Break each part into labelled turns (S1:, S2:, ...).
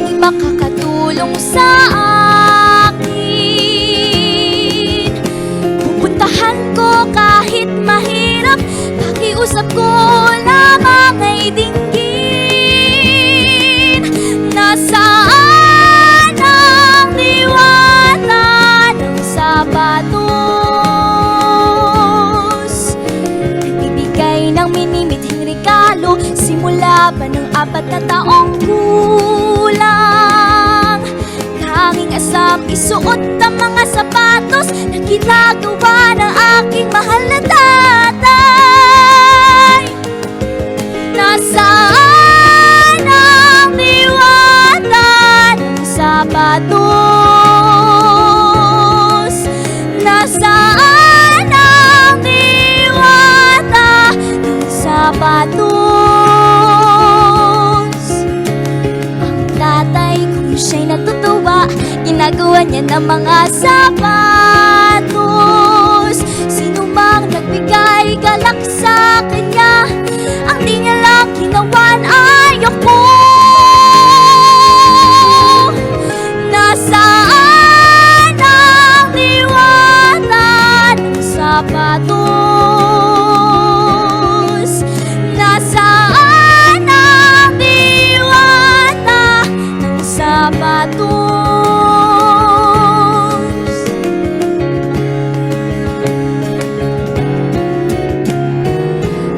S1: tanging makakatulong sa akin. Pupuntahan ko kahit mahirap, pakiusap ko lamang ay dinggin. Nasaan ang diwata ng sapatos? Nagbibigay ng minimithing regalo simula pa ng 4 na taong gulang. Tanging asam isuot ang mga sapatos na ginagawa ng aking mahal na tatay. Nasaan ang diwata ng sapatos? Nasaan ang diwata ng sapatos? Ang tatay kung siya'y natutuwa, ginagawa niya ng mga sapatos. Sino mang nagbigay galak sa kanya, ang di niya lang ginawan ay ako. Nasaan ang diwata ng sapatos? Nasaan ang diwata ng sapatos?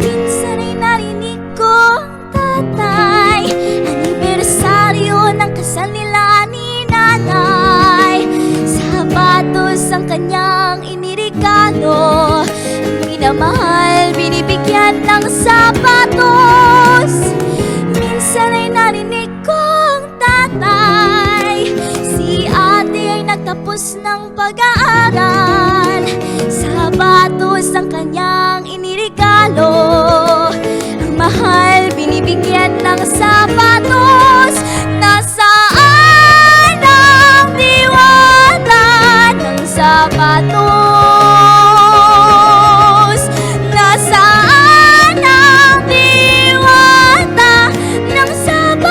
S1: Minsan ay narinig ko, tatay, anibersaryo ng kasal nila ni nanay. Sapatos ang kanyang iniregalo, minamahal, binibigyan ng sapatos. Minsan ay narinig kong tatay, si ate ay nagtapos ng pag-aaral. Sapatos ang kanyang iniregalo, ang mahal, binibigyan ng sapatos. Nasaan ang diwata ng sapatos? Nasaan ang diwata ng sapatos?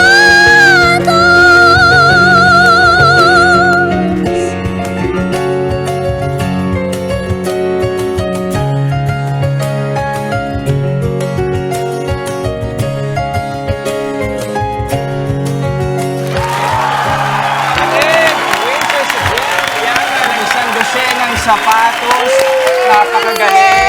S2: Winches again, Yana ng isang dosenang sapatos. Napakagaling.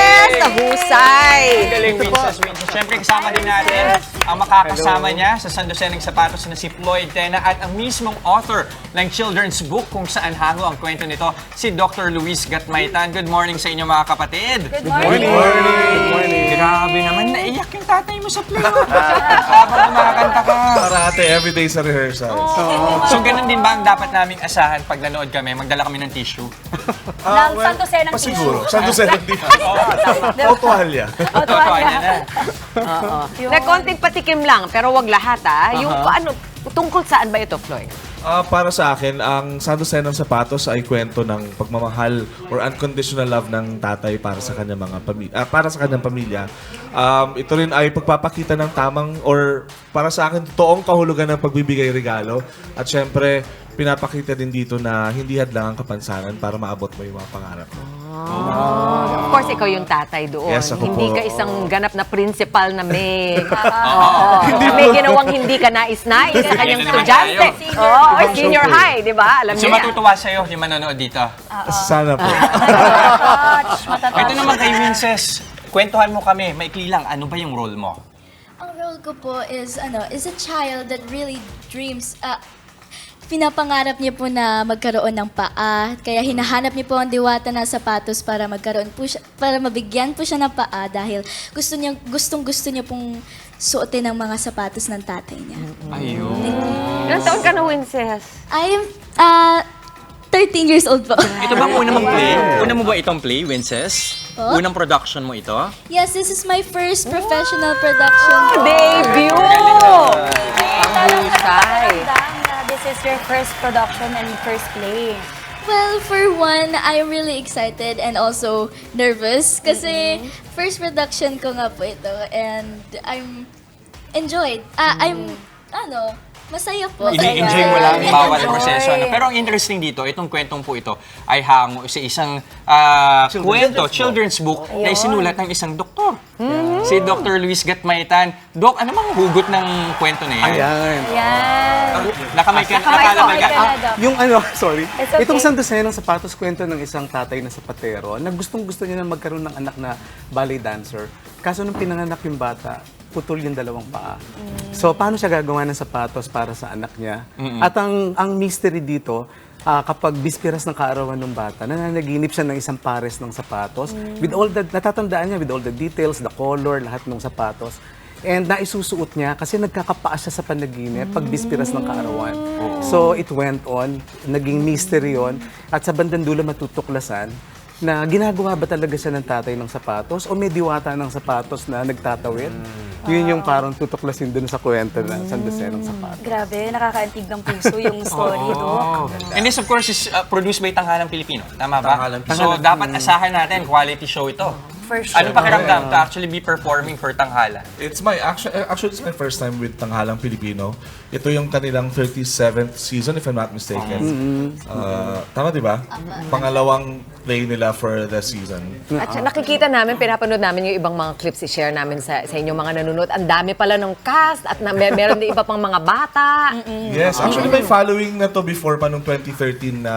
S3: Husay!
S2: Galing, Winches. Siyempre, kasama din natin ang makakasama niya sa sandosenang sapatos na si Floyd Tena at ang mismong author ng children's book kung saan hango ang kwento nito, si Dr. Luis Gatmaitan. Good morning sa inyo mga kapatid.
S4: Good morning!
S2: Grabe naman, naiyak yung tatay mo sa play. Habang kumakanta ka.
S4: Parate, everyday sa rehearsals.
S2: So, ganun din ba ang dapat naming asahan pag nanood kami? Magdala kami ng tissue.
S5: Ng Santo Senang
S4: Pasiguro. Santo Senang tissue. O tuwalya.
S2: Totoo yan na.
S3: Na konting patikim lang, pero wag lahat Yung paano, tungkol saan ba ito, Floyd?
S4: Para sa akin, ang Santo Senang Sapatos ay kwento ng pagmamahal or unconditional love ng tatay para sa kanyang para sa kanyang pamilya. Ito rin ay pagpapakita ng tamang or para sa akin totoong kahulugan ng pagbibigay regalo. At syempre, pinapakita din dito na hindi hadlang ang kapansanan para maabot mo yung mga pangarap mo.
S3: Of course, ikaw yung tatay doon.
S4: Yes, ako
S3: Hindi
S4: po.
S3: ka isang ganap na principal na may ginawang hindi ka nais-nais sa kanyang
S2: Hindi naman
S3: estudyante. Or senior high, di ba? Alam
S2: So,
S3: niyo yan.
S2: matutuwa sa'yo yung manonood dito.
S4: Sana po.
S2: Ito naman kay Winces. Kwentuhan mo kami, maikli lang, ano ba yung role mo?
S1: Ang role ko po is a child that really dreams. Pinapangarap niya po na magkaroon ng paa. Kaya hinahanap niya po ang diwata ng sapatos para magkaroon po siya, para mabigyan po siya ng paa dahil gustong-gusto niya pong suotin ang mga sapatos ng tatay niya.
S2: Ayun.
S3: Ilang taon ka na, Winces?
S1: I am 13 years old po.
S6: Ito bang una mong play? Una mo ba itong play, Winces?
S1: Oh?
S6: Unang production mo ito?
S1: Yes, this is my first professional production.
S3: Debut! Ang husay.
S5: This is your first production and first play.
S1: Well, for one, I'm really excited and also nervous kasi first production ko nga po ito and I'm enjoyed. Masaya po.
S2: Ini-enjoy mo lang
S1: Masaya.
S2: bawat
S1: Enjoy.
S2: proseso. Ano? Pero ang interesting dito, itong kwentong po ito ay hango sa isang children's book na isinulat ng isang doktor. Si Dr. Luis Gatmaitan. Doc, ano mang hugot ng kwento na yan?
S7: Ayan.
S5: Yan.
S2: Nakamay ka,
S5: Nakamay
S2: nakalamay ka.
S5: ka na, Doc.
S7: Yung sorry.
S5: It's okay.
S7: Itong San Jose ng Sapatos, kwento ng isang tatay na sapatero na gustong-gusto niya na magkaroon ng anak na ballet dancer. Kaso nung pinanganak yung bata, putol yung dalawang paa. So, paano siya gagawa ng sapatos para sa anak niya? At ang mystery dito, kapag bispiras ng kaarawan ng bata, nananaginip siya ng isang pares ng sapatos. With all the, natatandaan niya with all the details, the color, lahat ng sapatos. And naisusuot niya kasi nagkakapaa siya sa panaginip pag bispiras ng kaarawan. So, it went on. Naging mystery yun. At sa bandang dulo matutuklasan na ginagawa ba talaga siya ng tatay ng sapatos o may diwata ng sapatos na nagtatawid. Yun yung parang tutuklasin dun sa kwento ng San Jose ng Sapatos.
S5: Grabe, nakakaantig ng puso yung story, Doc.
S2: And this, of course, is produced by Tanghalang Pilipino. Tama ba?
S4: Tanghalang
S2: So, dapat asahan natin, quality show ito.
S5: For sure.
S2: Anong pakiramdam to actually be performing for Tanghala?
S4: It's my actually it's my first time with Tanghalang Pilipino. Ito yung kanilang 37th season if I'm not mistaken. Tama 'di ba? Pangalawang play nila for the season.
S3: At nakikita namin, pinapanood namin yung ibang mga clips, i-share namin sa inyong mga nanonood. Ang dami pala ng cast at meron din iba pang mga bata.
S4: Yes, actually may following na to before pa nung 2013 na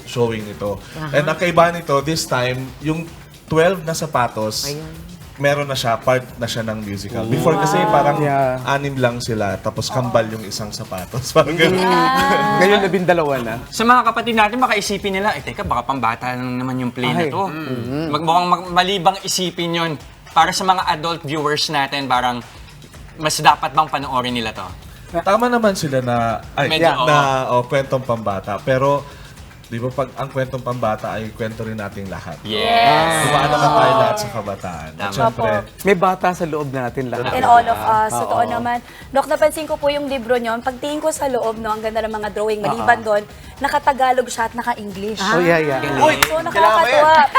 S4: showing ito. And ang kaibahan nito this time, yung 12 na sapatos, meron na siya, part na siya ng musical. Before kasi parang
S7: Yeah.
S4: 6 lang sila, tapos kambal yung isang sapatos. Parang ganun.
S7: Ngayon 12 na.
S2: Sa mga kapatid natin, baka isipin nila, teka, baka pambata lang naman yung play na
S7: Ay.
S2: to. Mukhang malibang isipin yon para sa mga adult viewers natin, parang mas dapat bang panoorin nila to?
S4: Tama naman sila na,
S2: Medyo,
S4: kwentong pambata. Pero, di ba pag ang kwentong pambata ay kwento rin nating lahat.
S2: Yes!
S4: Dumaan naman tayo lahat sa kabataan. At syempre,
S7: May bata sa loob natin lahat.
S5: And all of us, totoo naman. Doc, napansin ko po yung libro nyo. Pagtingin ko sa loob, no, ang ganda ng mga drawing. Maliban doon, naka-Tagalog siya at naka-English.
S7: Oh, yeah.
S5: So, nakakatuwa.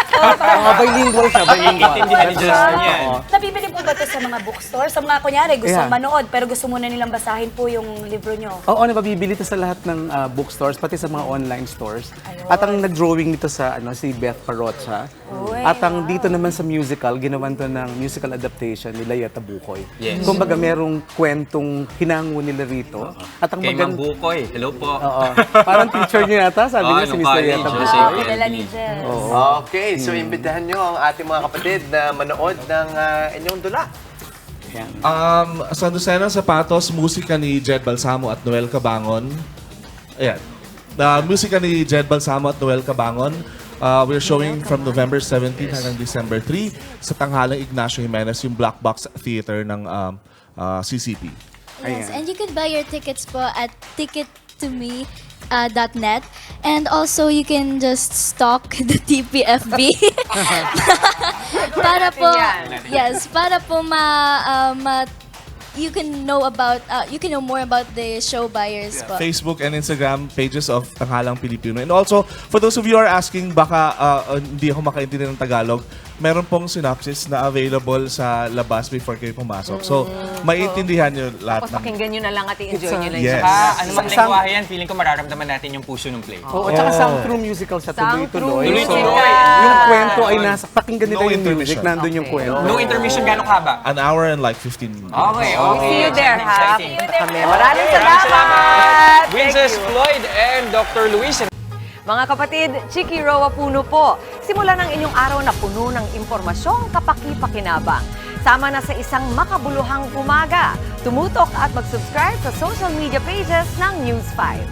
S7: Bilingual siya, bilingual.
S2: Intindihan ni Justin yan.
S5: Nabibili po ba ito sa mga bookstore? Sa mga, kunyari, gusto
S7: Yeah.
S5: manood, pero gusto muna nilang basahin po yung libro nyo.
S7: Oo, nabibili ito sa lahat ng bookstores, pati sa mga online stores. At ang nag-drawing nito sa si Beth Parrocha.
S5: Uy,
S7: At ang dito naman sa musical, ginawan to ng musical adaptation ni Layeta Bukoy.
S2: Yes.
S7: Kumbaga merong kwentong hinango nila rito. At ang
S2: Kay Mang
S7: maganda,
S2: Bukoy, hello po.
S7: oo, parang teacher niya yata, sabi niya si Miss
S2: nung
S7: Layeta
S2: college,
S7: Bukoy.
S5: Kilala ni Jess.
S8: Okay, so imbitahan nyo ang ating mga kapatid na manood ng inyong dula.
S4: San Jose ng Sapatos, musika ni Jed Balsamo at Noel Cabangon. Ayan. Musika ni Jed Balsamo at Noel Cabangon. We're showing from November 17 hanggang December 3 sa Tanghalang Ignacio Jimenez, yung Black Box Theater ng CCP.
S1: Yes, and you can buy your tickets po at tickettome.net. And also, you can just stalk the TPFB. para po, yes, para po you can know more about the show buyers po.
S4: Facebook and Instagram pages of Tanghalang Pilipino. And also, for those of you who are asking, baka hindi ako makaintindi ng Tagalog, meron pong synopsis na available sa labas before kayo pumasok. So, maiintindihan nyo lahat
S3: Tapos pakinggan nyo na lang at i-enjoy nyo lang
S4: Yes.
S3: yung
S2: Ano mang lengguwahe yan, feeling ko mararamdaman natin yung puso ng play.
S7: Oo, at saka sound-through musical siya, tuloy-tuloy.
S3: Sound-through
S7: So,
S3: musical.
S7: yung kwento ay nasa, pakinggan nila
S4: No
S7: yung music,
S4: intermission.
S7: nandun yung kwento.
S2: No intermission, gano'ng haba?
S4: An hour and like 15 minutes.
S2: Okay.
S3: See you there, ha?
S2: Exciting.
S3: Punta kami. Maraming salamat!
S2: Princess Floyd and Dr. Luis.
S3: Mga kapatid, Chiki Roa Puno po. Simula ng inyong araw na puno ng impormasyong kapaki-pakinabang. Sama na sa isang makabuluhang umaga. Tumutok at mag-subscribe sa social media pages ng News 5.